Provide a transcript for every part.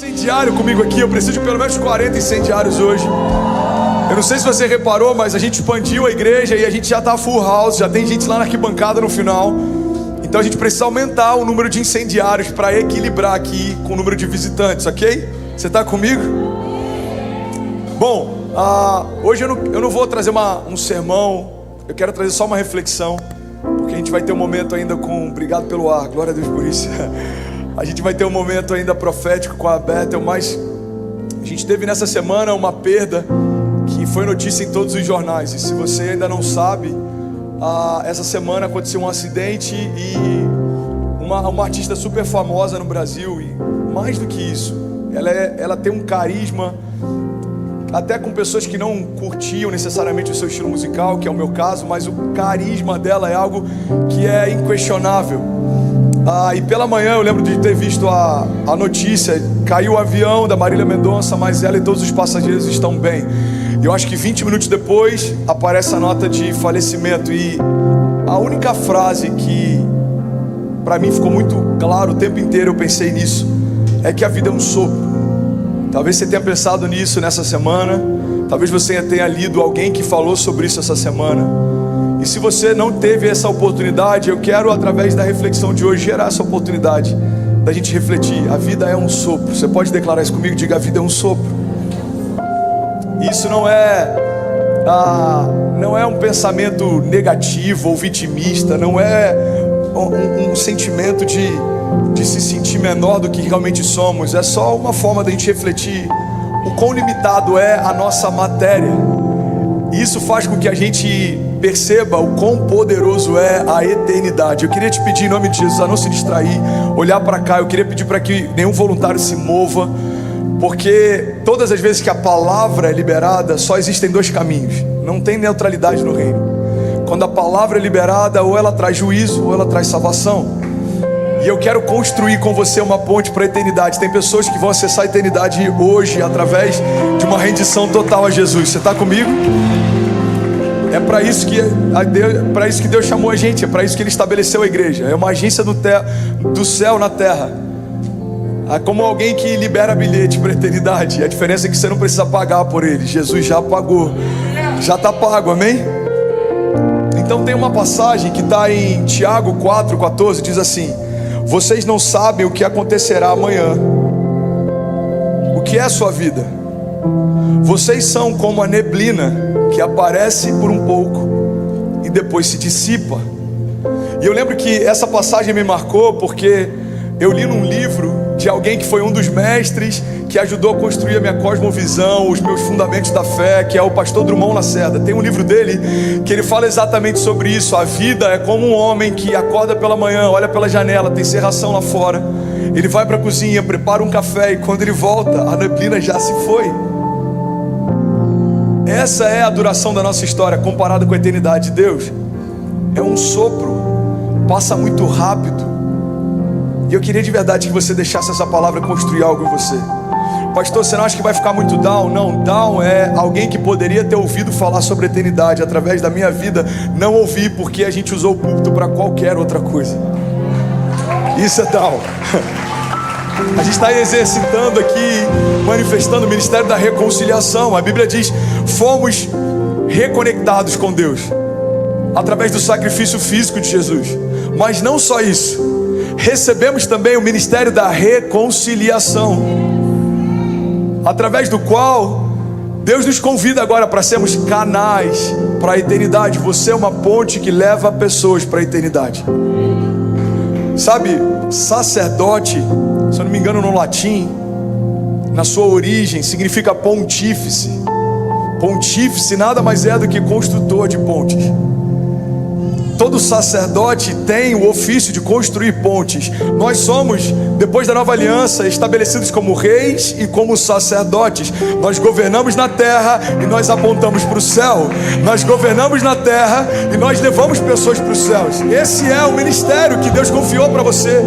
Incendiário comigo aqui, eu preciso de pelo menos 40 incendiários hoje. Eu não sei se você reparou, mas a gente expandiu a igreja e a gente já tá full house, já tem gente lá na arquibancada no final. Então a gente precisa aumentar o número de incendiários para equilibrar aqui com o número de visitantes, ok? Você tá comigo? Bom, hoje eu não vou trazer um sermão, eu quero trazer só uma reflexão, porque a gente vai ter um momento ainda com... Obrigado pelo ar, glória a Deus por isso. A gente vai ter um momento ainda profético com a Bethel, mas a gente teve nessa semana uma perda que foi notícia em todos os jornais. E se você ainda não sabe, essa semana aconteceu um acidente e uma artista super famosa no Brasil, e mais do que isso, ela tem um carisma, até com pessoas que não curtiam necessariamente o seu estilo musical, que é o meu caso, mas o carisma dela é algo que é inquestionável. E pela manhã eu lembro de ter visto a notícia, caiu o avião da Marília Mendonça, mas ela e todos os passageiros estão bem. E eu acho que 20 minutos depois aparece a nota de falecimento, e a única frase que para mim ficou muito claro o tempo inteiro, eu pensei nisso, é que a vida é um sopro. Talvez você tenha pensado nisso nessa semana, talvez você tenha lido alguém que falou sobre isso essa semana. E se você não teve essa oportunidade, eu quero, através da reflexão de hoje, gerar essa oportunidade da gente refletir. A vida é um sopro. Você pode declarar isso comigo? Diga: a vida é um sopro. Isso não é um pensamento negativo ou vitimista, não é um sentimento de se sentir menor do que realmente somos. É só uma forma da gente refletir o quão limitado é a nossa matéria. E isso faz com que a gente perceba o quão poderoso é a eternidade. Eu queria te pedir, em nome de Jesus, a não se distrair, olhar para cá. Eu queria pedir para que nenhum voluntário se mova, porque todas as vezes que a palavra é liberada, só existem dois caminhos. Não tem neutralidade no reino. Quando a palavra é liberada, ou ela traz juízo, ou ela traz salvação. E eu quero construir com você uma ponte para a eternidade. Tem pessoas que vão acessar a eternidade hoje através de uma rendição total a Jesus. Você está comigo? É para isso que Deus chamou a gente. É para isso que Ele estabeleceu a igreja. É uma agência do céu na terra. É como alguém que libera bilhete para a eternidade. A diferença é que você não precisa pagar por ele. Jesus já pagou. Já está pago, amém? Então tem uma passagem que está em Tiago 4,14. Diz assim: vocês não sabem o que acontecerá amanhã. O que é a sua vida? Vocês são como a neblina que aparece por um pouco e depois se dissipa. E eu lembro que essa passagem me marcou porque eu li num livro de alguém que foi um dos mestres que ajudou a construir a minha cosmovisão, os meus fundamentos da fé, que é o pastor Drummond Lacerda. Tem um livro dele que ele fala exatamente sobre isso. A vida é como um homem que acorda pela manhã, olha pela janela, tem serração lá fora, ele vai para a cozinha, prepara um café, e quando ele volta, a neblina já se foi. Essa é a duração da nossa história comparada com a eternidade de Deus. É um sopro, passa muito rápido. E eu queria de verdade que você deixasse essa palavra construir algo em você. Pastor, você não acha que vai ficar muito down? Não, down é alguém que poderia ter ouvido falar sobre a eternidade. Através da minha vida, não ouvi, porque a gente usou o púlpito para qualquer outra coisa. Isso é down. A gente está exercitando aqui, manifestando o ministério da reconciliação. A Bíblia diz: fomos reconectados com Deus através do sacrifício físico de Jesus. Mas não só isso, recebemos também o ministério da reconciliação, através do qual Deus nos convida agora para sermos canais para a eternidade. Você é uma ponte que leva pessoas para a eternidade. Sabe, sacerdote, se eu não me engano, no latim, na sua origem, significa pontífice. Pontífice nada mais é do que construtor de pontes. Todo sacerdote tem o ofício de construir pontes. Nós somos, depois da nova aliança, estabelecidos como reis e como sacerdotes. Nós governamos na terra e nós apontamos para o céu. Nós governamos na terra e nós levamos pessoas para os céus. Esse é o ministério que Deus confiou para você.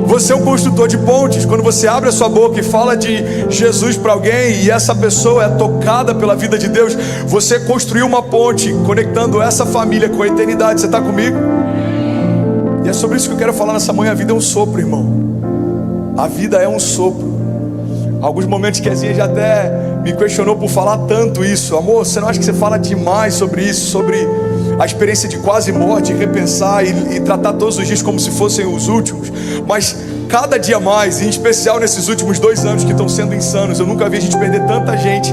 Você é um construtor de pontes. Quando você abre a sua boca e fala de Jesus para alguém e essa pessoa é tocada pela vida de Deus, você construiu uma ponte conectando essa família com a eternidade. Você está comigo? E é sobre isso que eu quero falar nessa manhã. A vida é um sopro, irmão. A vida é um sopro. Alguns momentos que a Zinha já até me questionou por falar tanto isso. Amor, você não acha que você fala demais sobre isso? Sobre a experiência de quase morte, repensar e tratar todos os dias como se fossem os últimos. Mas cada dia mais, em especial nesses últimos 2 anos que estão sendo insanos, eu nunca vi a gente perder tanta gente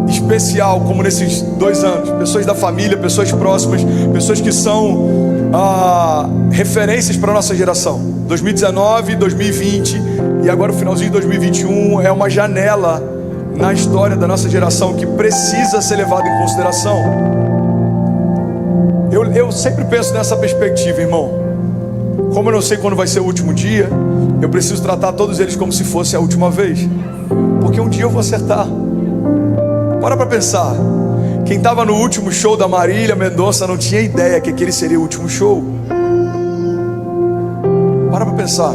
especial como nesses 2 anos. Pessoas da família, pessoas próximas, pessoas que são referências para a nossa geração. 2019, 2020 e agora o finalzinho de 2021 é uma janela na história da nossa geração que precisa ser levada em consideração. Eu sempre penso nessa perspectiva, irmão. Como eu não sei quando vai ser o último dia, eu preciso tratar todos eles como se fosse a última vez, porque um dia eu vou acertar. Para pensar. Quem estava no último show da Marília Mendonça não tinha ideia que aquele seria o último show. Para pensar.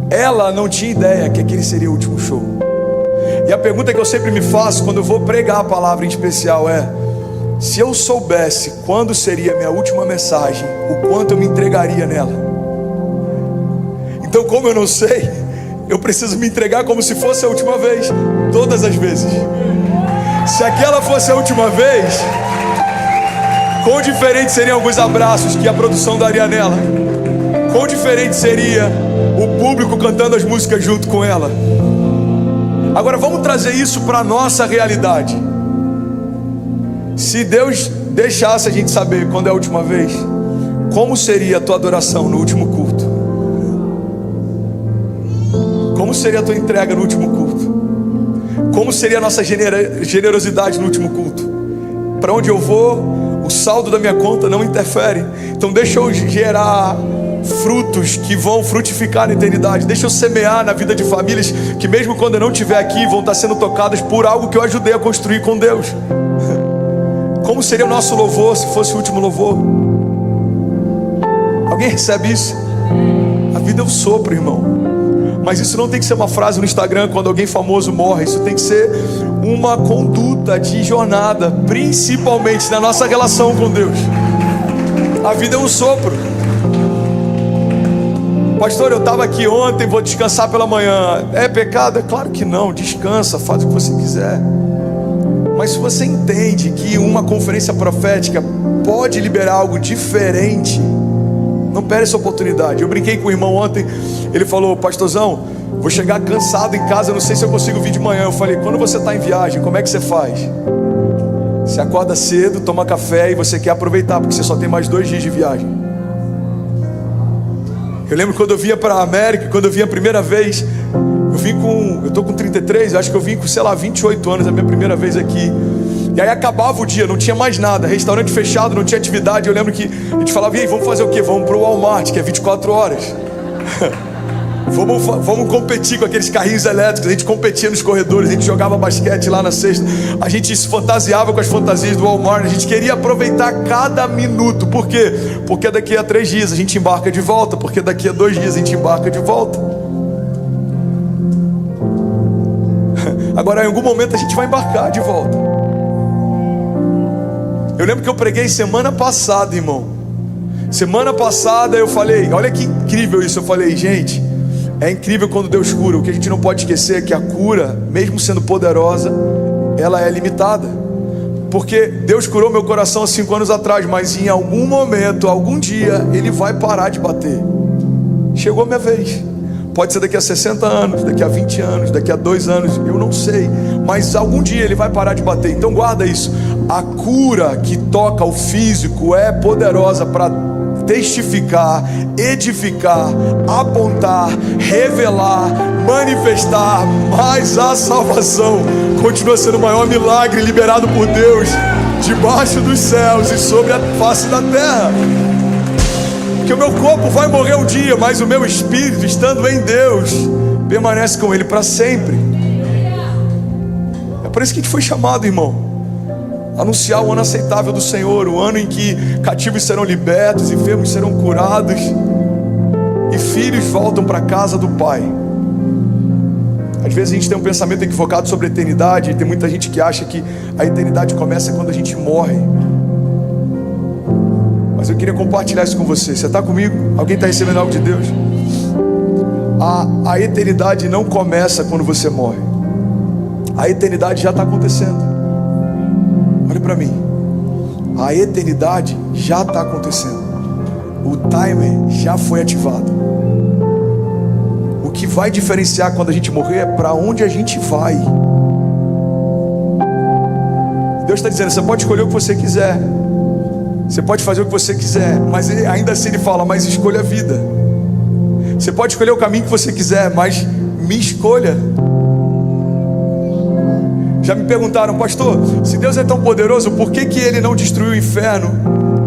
Ela não tinha ideia que aquele seria o último show. E a pergunta que eu sempre me faço quando eu vou pregar a palavra em especial é: se eu soubesse quando seria a minha última mensagem, o quanto eu me entregaria nela? Então, como eu não sei, eu preciso me entregar como se fosse a última vez, todas as vezes. Se aquela fosse a última vez, quão diferente seriam alguns abraços que a produção daria nela? Quão diferente seria o público cantando as músicas junto com ela? Agora vamos trazer isso para a nossa realidade. Se Deus deixasse a gente saber quando é a última vez, como seria a tua adoração no último culto? Como seria a tua entrega no último culto? Como seria a nossa generosidade no último culto? Para onde eu vou, o saldo da minha conta não interfere. Então deixa eu gerar frutos que vão frutificar na eternidade. Deixa eu semear na vida de famílias que mesmo quando eu não estiver aqui, vão estar sendo tocadas por algo que eu ajudei a construir com Deus. Como seria o nosso louvor se fosse o último louvor? Alguém recebe isso? A vida é um sopro, irmão. Mas isso não tem que ser uma frase no Instagram quando alguém famoso morre. Isso tem que ser uma conduta de jornada, principalmente na nossa relação com Deus. A vida é um sopro. Pastor, eu estava aqui ontem, vou descansar pela manhã. É pecado? É claro que não. Descansa, faz o que você quiser. Mas se você entende que uma conferência profética pode liberar algo diferente, não perde essa oportunidade. Eu brinquei com o irmão ontem. Ele falou: pastorzão, vou chegar cansado em casa, não sei se eu consigo vir de manhã. Eu falei: quando você está em viagem, como é que você faz? Você acorda cedo, toma café e você quer aproveitar, porque você só tem mais 2 dias de viagem. Eu lembro quando eu vinha para a América, quando eu vinha a primeira vez, eu tô com 33, acho que eu vim com, 28 anos, a minha primeira vez aqui. E aí acabava o dia, não tinha mais nada, restaurante fechado, não tinha atividade. Eu lembro que a gente falava: e aí, vamos fazer o quê? Vamos pro Walmart, que é 24 horas. Vamos competir com aqueles carrinhos elétricos. A gente competia nos corredores, a gente jogava basquete lá na sexta. A gente se fantasiava com as fantasias do Walmart. A gente queria aproveitar cada minuto. Por quê? Porque daqui a 3 dias a gente embarca de volta. Porque daqui a 2 dias a gente embarca de volta. Agora em algum momento a gente vai embarcar de volta. Eu lembro que eu preguei semana passada, irmão. Semana passada eu falei, olha que incrível isso. Eu falei: gente, é incrível quando Deus cura. O que a gente não pode esquecer é que a cura, mesmo sendo poderosa, ela é limitada. Porque Deus curou meu coração há 5 anos atrás, mas em algum momento, algum dia, Ele vai parar de bater. Chegou a minha vez. Pode ser daqui a 60 anos, daqui a 20 anos, daqui a 2 anos, eu não sei. Mas algum dia Ele vai parar de bater. Então guarda isso. A cura que toca o físico é poderosa para testificar, edificar, apontar, revelar, manifestar. Mas a salvação continua sendo o maior milagre liberado por Deus debaixo dos céus e sobre a face da terra. Porque o meu corpo vai morrer um dia, mas o meu espírito, estando em Deus, permanece com Ele para sempre. É por isso que a gente foi chamado, irmão. Anunciar o ano aceitável do Senhor, o ano em que cativos serão libertos, enfermos serão curados e filhos voltam para a casa do Pai. Às vezes a gente tem um pensamento equivocado sobre a eternidade, e tem muita gente que acha que a eternidade começa quando a gente morre. Mas eu queria compartilhar isso com você. Você está comigo? Alguém está recebendo algo de Deus? a eternidade não começa quando você morre. A eternidade já está acontecendo. Olha para mim. A eternidade já está acontecendo. O timer já foi ativado. O que vai diferenciar quando a gente morrer é para onde a gente vai. Deus está dizendo, você pode escolher o que você quiser, você pode fazer o que você quiser, mas ainda assim Ele fala, mas escolha a vida. Você pode escolher o caminho que você quiser, mas me escolha. Já me perguntaram, pastor, se Deus é tão poderoso, por que Ele não destruiu o inferno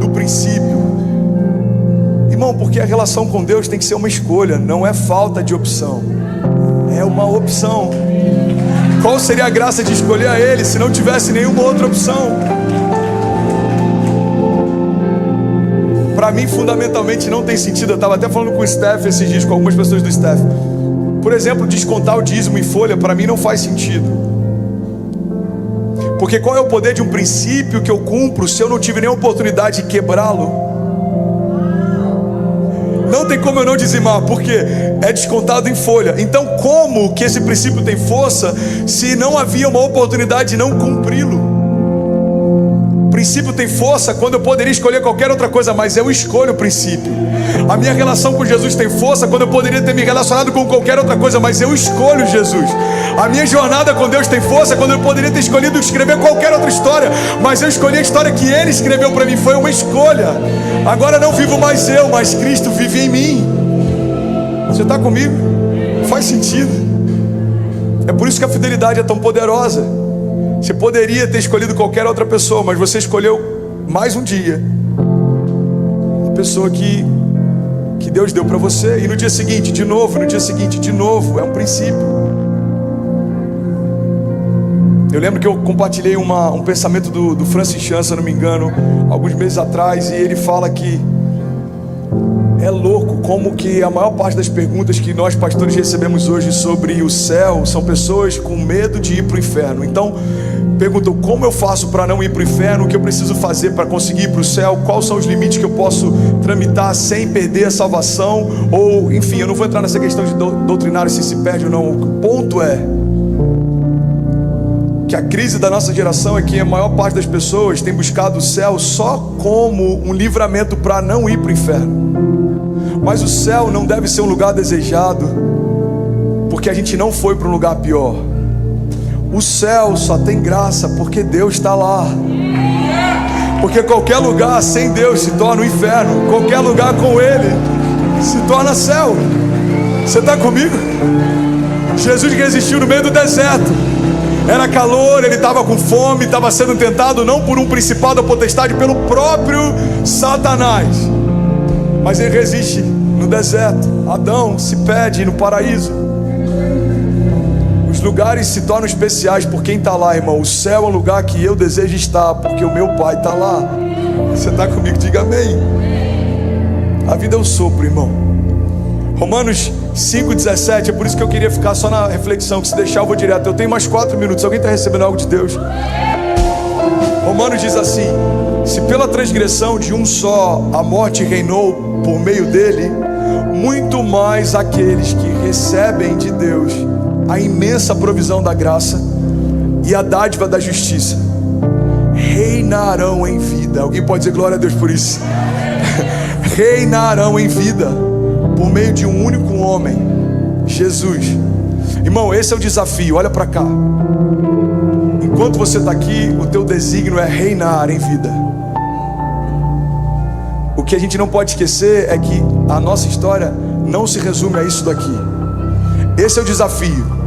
no princípio? Irmão, porque a relação com Deus tem que ser uma escolha, não é falta de opção, é uma opção. Qual seria a graça de escolher a Ele se não tivesse nenhuma outra opção? Para mim, fundamentalmente, não tem sentido. Eu estava até falando com o Steph esses dias, com algumas pessoas do Steph. Por exemplo, descontar o dízimo em folha, para mim não faz sentido. Porque qual é o poder de um princípio que eu cumpro se eu não tive nenhuma oportunidade de quebrá-lo? Não tem como eu não dizimar, porque é descontado em folha. Então como que esse princípio tem força se não havia uma oportunidade de não cumpri-lo? O princípio tem força quando eu poderia escolher qualquer outra coisa, mas eu escolho o princípio. A minha relação com Jesus tem força quando eu poderia ter me relacionado com qualquer outra coisa, mas eu escolho Jesus. A minha jornada com Deus tem força quando eu poderia ter escolhido escrever qualquer outra história, mas eu escolhi a história que Ele escreveu para mim. Foi uma escolha. Agora não vivo mais eu, mas Cristo vive em mim. Você está comigo? Faz sentido. É por isso que a fidelidade é tão poderosa. Você poderia ter escolhido qualquer outra pessoa, mas você escolheu mais um dia a pessoa que Deus deu para você. E no dia seguinte, de novo, no dia seguinte, de novo. É um princípio. Eu lembro que eu compartilhei um pensamento do Francis Chan, se eu não me engano, alguns meses atrás, e ele fala que é louco como que a maior parte das perguntas que nós pastores recebemos hoje sobre o céu são pessoas com medo de ir para o inferno. Então perguntam, como eu faço para não ir para o inferno? O que eu preciso fazer para conseguir ir para o céu? Quais são os limites que eu posso tramitar sem perder a salvação? Ou, enfim, eu não vou entrar nessa questão de doutrinário se perde ou não. O ponto é que a crise da nossa geração é que a maior parte das pessoas tem buscado o céu só como um livramento para não ir para o inferno. Mas o céu não deve ser um lugar desejado porque a gente não foi para um lugar pior. O céu só tem graça porque Deus está lá. Porque qualquer lugar sem Deus se torna um inferno. Qualquer lugar com Ele se torna céu. Você está comigo? Jesus resistiu no meio do deserto. Era calor, ele estava com fome, estava sendo tentado não por um principado ou potestade, pelo próprio Satanás. Mas ele resiste no deserto. Adão se perde no paraíso. Os lugares se tornam especiais por quem está lá, irmão. O céu é um lugar que eu desejo estar, porque o meu Pai está lá. Você está comigo? Diga amém. A vida é um sopro, irmão. Romanos 5,17, é por isso que eu queria ficar só na reflexão, que se deixar eu vou direto. Eu tenho mais 4 minutos, alguém está recebendo algo de Deus? Romanos diz assim: se pela transgressão de um só a morte reinou por meio dele, muito mais aqueles que recebem de Deus a imensa provisão da graça e a dádiva da justiça reinarão em vida. Alguém pode dizer glória a Deus por isso? Reinarão em vida por meio de um único homem, Jesus. Irmão, esse é o desafio. Olha para cá. Enquanto você está aqui, o teu desígnio é reinar em vida. O que a gente não pode esquecer é que a nossa história não se resume a isso daqui. Esse é o desafio.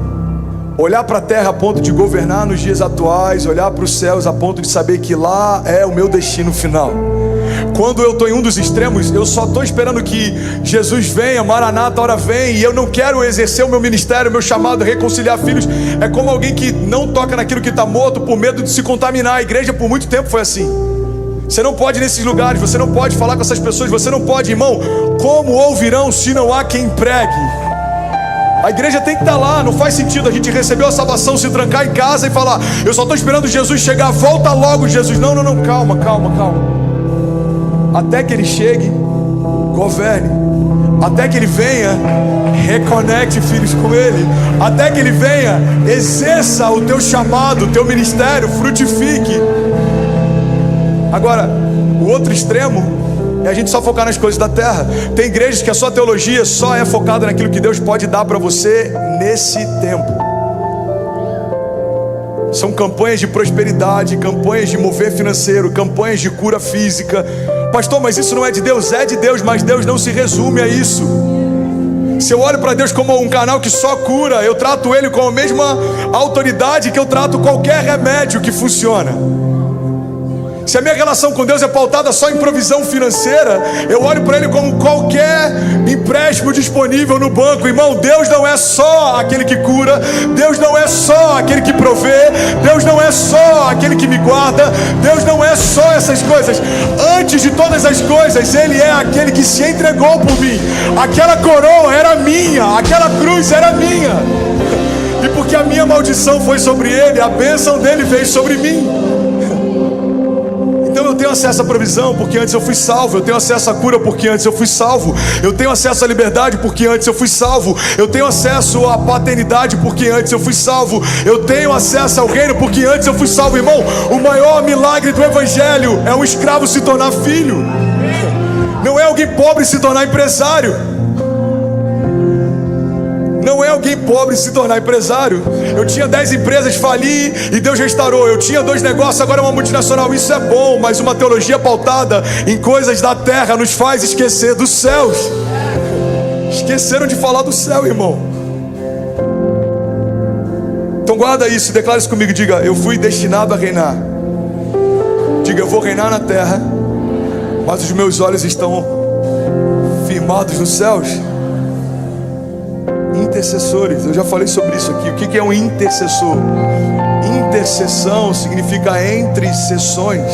Olhar para a terra a ponto de governar nos dias atuais, olhar para os céus a ponto de saber que lá é o meu destino final. Quando eu estou em um dos extremos, eu só estou esperando que Jesus venha, Maranata, hora vem, e eu não quero exercer o meu ministério, o meu chamado, reconciliar filhos. É como alguém que não toca naquilo que está morto por medo de se contaminar. A igreja por muito tempo foi assim. Você não pode ir nesses lugares, você não pode falar com essas pessoas, você não pode, irmão. Como ouvirão se não há quem pregue? A igreja tem que estar lá. Não faz sentido a gente receber a salvação, se trancar em casa e falar: eu só estou esperando Jesus chegar, volta logo Jesus. Não, calma. Até que Ele chegue, governe. Até que Ele venha, reconecte filhos com Ele. Até que Ele venha, exerça o teu chamado, o teu ministério, frutifique. Agora, o outro extremo é a gente só focar nas coisas da terra. Tem igrejas que a sua teologia só é focada naquilo que Deus pode dar para você nesse tempo. São campanhas de prosperidade, campanhas de mover financeiro, campanhas de cura física. Pastor, mas isso não é de Deus? É de Deus, mas Deus não se resume a isso. Se eu olho para Deus como um canal que só cura, eu trato Ele com a mesma autoridade que eu trato qualquer remédio que funciona. Se a minha relação com Deus é pautada só em provisão financeira, eu olho para Ele como qualquer empréstimo disponível no banco. Irmão, Deus não é só aquele que cura, Deus não é só aquele que provê, Deus não é só aquele que me guarda, Deus não é só essas coisas. Antes de todas as coisas, Ele é aquele que se entregou por mim. Aquela coroa era minha, aquela cruz era minha. E porque a minha maldição foi sobre Ele, a bênção dele veio sobre mim. Então eu tenho acesso à provisão porque antes eu fui salvo. Eu tenho acesso à cura porque antes eu fui salvo. Eu tenho acesso à liberdade porque antes eu fui salvo. Eu tenho acesso à paternidade porque antes eu fui salvo. Eu tenho acesso ao reino porque antes eu fui salvo. Irmão, o maior milagre do evangelho é um escravo se tornar filho. Não é alguém pobre se tornar empresário. Não é alguém pobre se tornar empresário. Eu tinha 10 empresas, fali e Deus restaurou. Eu tinha 2 negócios, agora é uma multinacional. Isso é bom, mas uma teologia pautada em coisas da terra nos faz esquecer dos céus. Esqueceram de falar do céu, irmão. Então guarda isso, declara isso comigo. Diga, eu fui destinado a reinar. Diga, eu vou reinar na terra, mas os meus olhos estão firmados nos céus. Intercessores, eu já falei sobre isso aqui. O que é um intercessor? Intercessão significa entre sessões.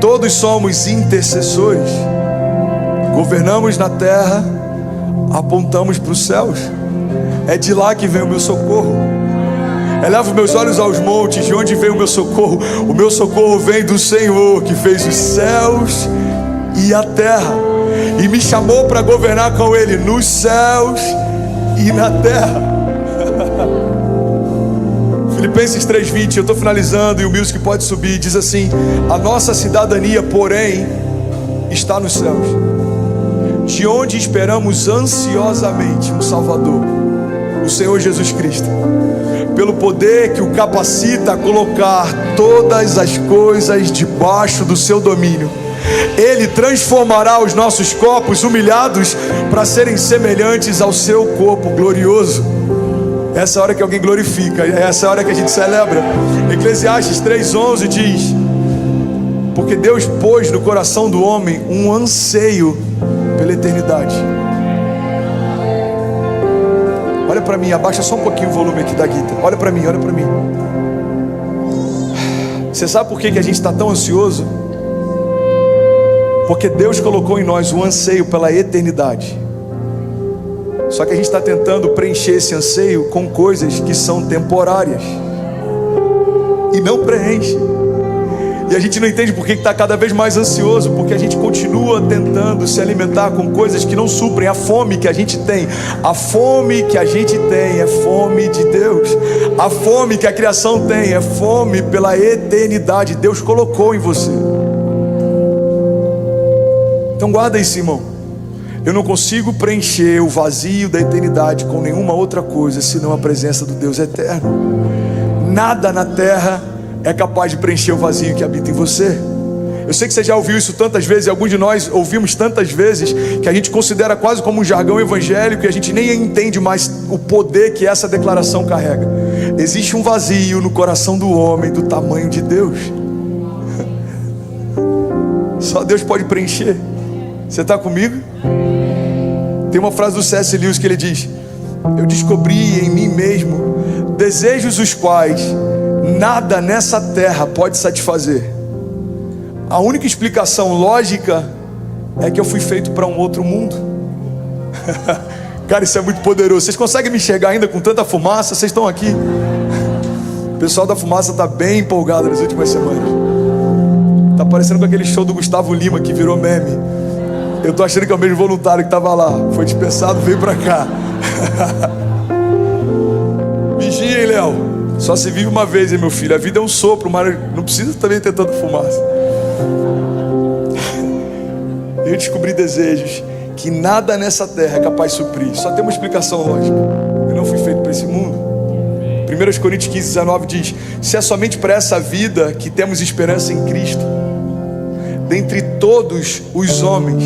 Todos somos intercessores. Governamos na terra, apontamos para os céus. É de lá que vem o meu socorro. Elevo meus olhos aos montes, de onde vem o meu socorro? O meu socorro vem do Senhor, que fez os céus e a terra, e me chamou para governar com Ele nos céus e na terra. Filipenses 3:20, eu estou finalizando e o music pode subir. Diz assim: a nossa cidadania, porém, está nos céus, de onde esperamos ansiosamente um Salvador, o Senhor Jesus Cristo, pelo poder que o capacita a colocar todas as coisas debaixo do seu domínio. Ele transformará os nossos corpos humilhados para serem semelhantes ao seu corpo glorioso. Essa é a hora que alguém glorifica, essa é a hora que a gente celebra. Eclesiastes 3:11 diz: porque Deus pôs no coração do homem um anseio pela eternidade. Olha para mim, abaixa só um pouquinho o volume aqui da guitarra. Olha para mim, olha para mim. Você sabe por que a gente está tão ansioso? Porque Deus colocou em nós um anseio pela eternidade. Só que a gente está tentando preencher esse anseio com coisas que são temporárias e não preenche. E a gente não entende porque está cada vez mais ansioso, porque a gente continua tentando se alimentar com coisas que não suprem a fome que a gente tem. A fome que a gente tem é fome de Deus. A fome que a criação tem é fome pela eternidade. Deus colocou em você. Então guarda isso, irmão. Eu não consigo preencher o vazio da eternidade com nenhuma outra coisa senão a presença do Deus eterno. Nada na terra é capaz de preencher o vazio que habita em você. Eu sei que você já ouviu isso tantas vezes, e alguns de nós ouvimos tantas vezes, que a gente considera quase como um jargão evangélico, e a gente nem entende mais o poder que essa declaração carrega. Existe um vazio no coração do homem do tamanho de Deus. Só Deus pode preencher. Você está comigo? Tem uma frase do C.S. Lewis que ele diz: eu descobri em mim mesmo desejos os quais nada nessa terra pode satisfazer. A única explicação lógica é que eu fui feito para um outro mundo. Cara, isso é muito poderoso. Vocês conseguem me enxergar ainda com tanta fumaça? Vocês estão aqui? O pessoal da fumaça está bem empolgado nas últimas semanas. Está parecendo com aquele show do Gustavo Lima que virou meme. Eu tô achando que é o mesmo voluntário que estava lá. Foi dispensado, veio para cá. Vigia, hein, Léo? Só se vive uma vez, hein, meu filho? A vida é um sopro, mas não precisa também ter tanta fumaça. Eu descobri desejos que nada nessa terra é capaz de suprir. Só tem uma explicação lógica. Eu não fui feito para esse mundo. 1 Coríntios 15, 19 diz: se é somente para essa vida que temos esperança em Cristo, dentre todos os homens,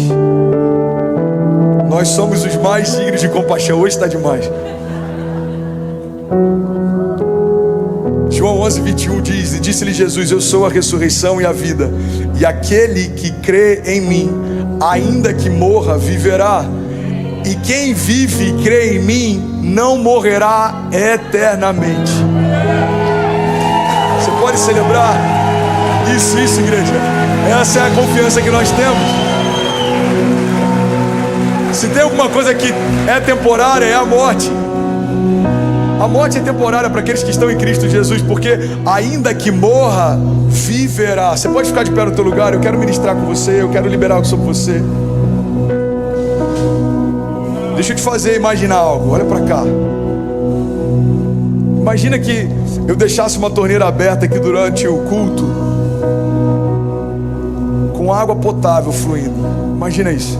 nós somos os mais dignos de compaixão. Hoje está demais. João 11, 21 diz: e disse-lhe Jesus: eu sou a ressurreição e a vida, e aquele que crê em mim, ainda que morra, viverá. E quem vive e crê em mim não morrerá eternamente. Você pode celebrar isso, igreja. Essa é a confiança que nós temos. Se tem alguma coisa que é temporária, é a morte. A morte é temporária para aqueles que estão em Cristo Jesus, porque ainda que morra, viverá. Você pode ficar de pé no teu lugar. Eu quero ministrar com você, eu quero liberar algo sobre você. Deixa eu te fazer imaginar algo. Olha para cá. Imagina que eu deixasse uma torneira aberta aqui durante o culto, com água potável fluindo. Imagina isso.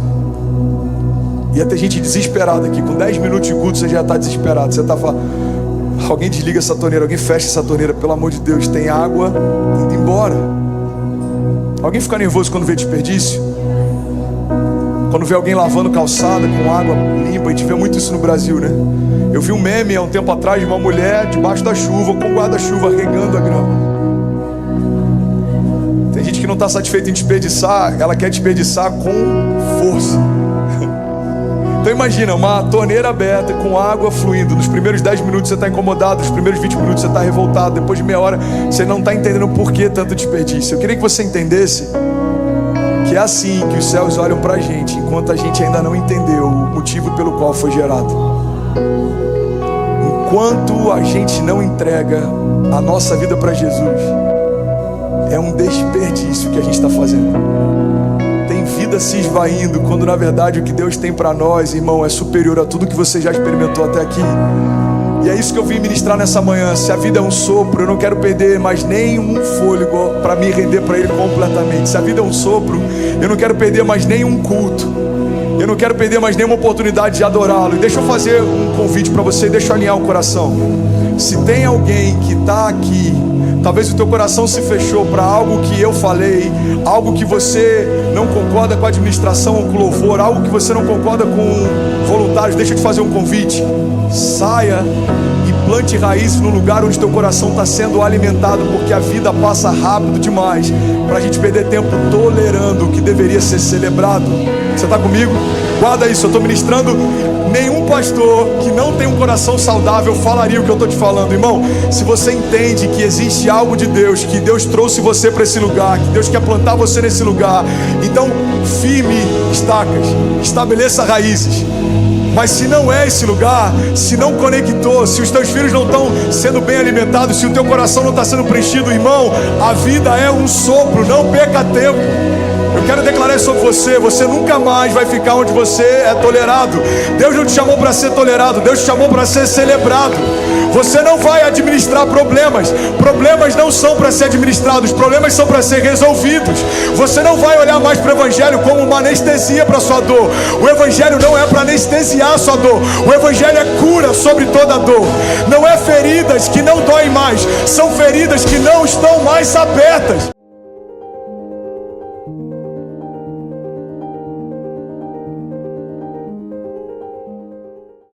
Ia ter gente desesperada aqui. Com 10 minutos de culto você já está desesperado. Você está falando: alguém desliga essa torneira, alguém fecha essa torneira, pelo amor de Deus, tem água indo embora. Alguém fica nervoso quando vê desperdício? Quando vê alguém lavando calçada com água limpa? A gente vê muito isso no Brasil, né? Eu vi um meme há um tempo atrás de uma mulher debaixo da chuva, com guarda-chuva, regando a grama. Tem gente que não está satisfeita em desperdiçar, ela quer desperdiçar com força. Então imagina, uma torneira aberta com água fluindo. Nos primeiros 10 minutos você está incomodado, nos primeiros 20 minutos você está revoltado, depois de meia hora você não está entendendo por que tanto desperdício. Eu queria que você entendesse que é assim que os céus olham para a gente, enquanto a gente ainda não entendeu o motivo pelo qual foi gerado. Enquanto a gente não entrega a nossa vida para Jesus, é um desperdício que a gente está fazendo. Tem vida se esvaindo, quando na verdade o que Deus tem para nós, irmão, é superior a tudo que você já experimentou até aqui. E é isso que eu vim ministrar nessa manhã. Se a vida é um sopro, eu não quero perder mais nenhum fôlego para me render para Ele completamente. Se a vida é um sopro, eu não quero perder mais nenhum culto. Eu não quero perder mais nenhuma oportunidade de adorá-lo. E deixa eu fazer um convite para você, deixa eu alinhar o coração. Se tem alguém que está aqui, talvez o teu coração se fechou para algo que eu falei, algo que você não concorda com a administração ou com o louvor, algo que você não concorda com voluntários, deixa eu te fazer um convite. Saia e plante raízes no lugar onde teu coração está sendo alimentado, porque a vida passa rápido demais para a gente perder tempo tolerando o que deveria ser celebrado. Você está comigo? Guarda isso, eu estou ministrando. Nenhum pastor que não tem um coração saudável falaria o que eu estou te falando, irmão. Se você entende que existe algo de Deus, que Deus trouxe você para esse lugar, que Deus quer plantar você nesse lugar, então firme estacas, estabeleça raízes. Mas se não é esse lugar, se não conectou, se os teus filhos não estão sendo bem alimentados, se o teu coração não está sendo preenchido, irmão, a vida é um sopro, não perca tempo. Eu quero declarar isso sobre você. Você nunca mais vai ficar onde você é tolerado. Deus não te chamou para ser tolerado, Deus te chamou para ser celebrado. Você não vai administrar problemas. Problemas não são para ser administrados, problemas são para ser resolvidos. Você não vai olhar mais para o Evangelho como uma anestesia para a sua dor. O Evangelho não é para anestesiar a sua dor. O Evangelho é cura sobre toda a dor. Não é feridas que não doem mais, são feridas que não estão mais abertas.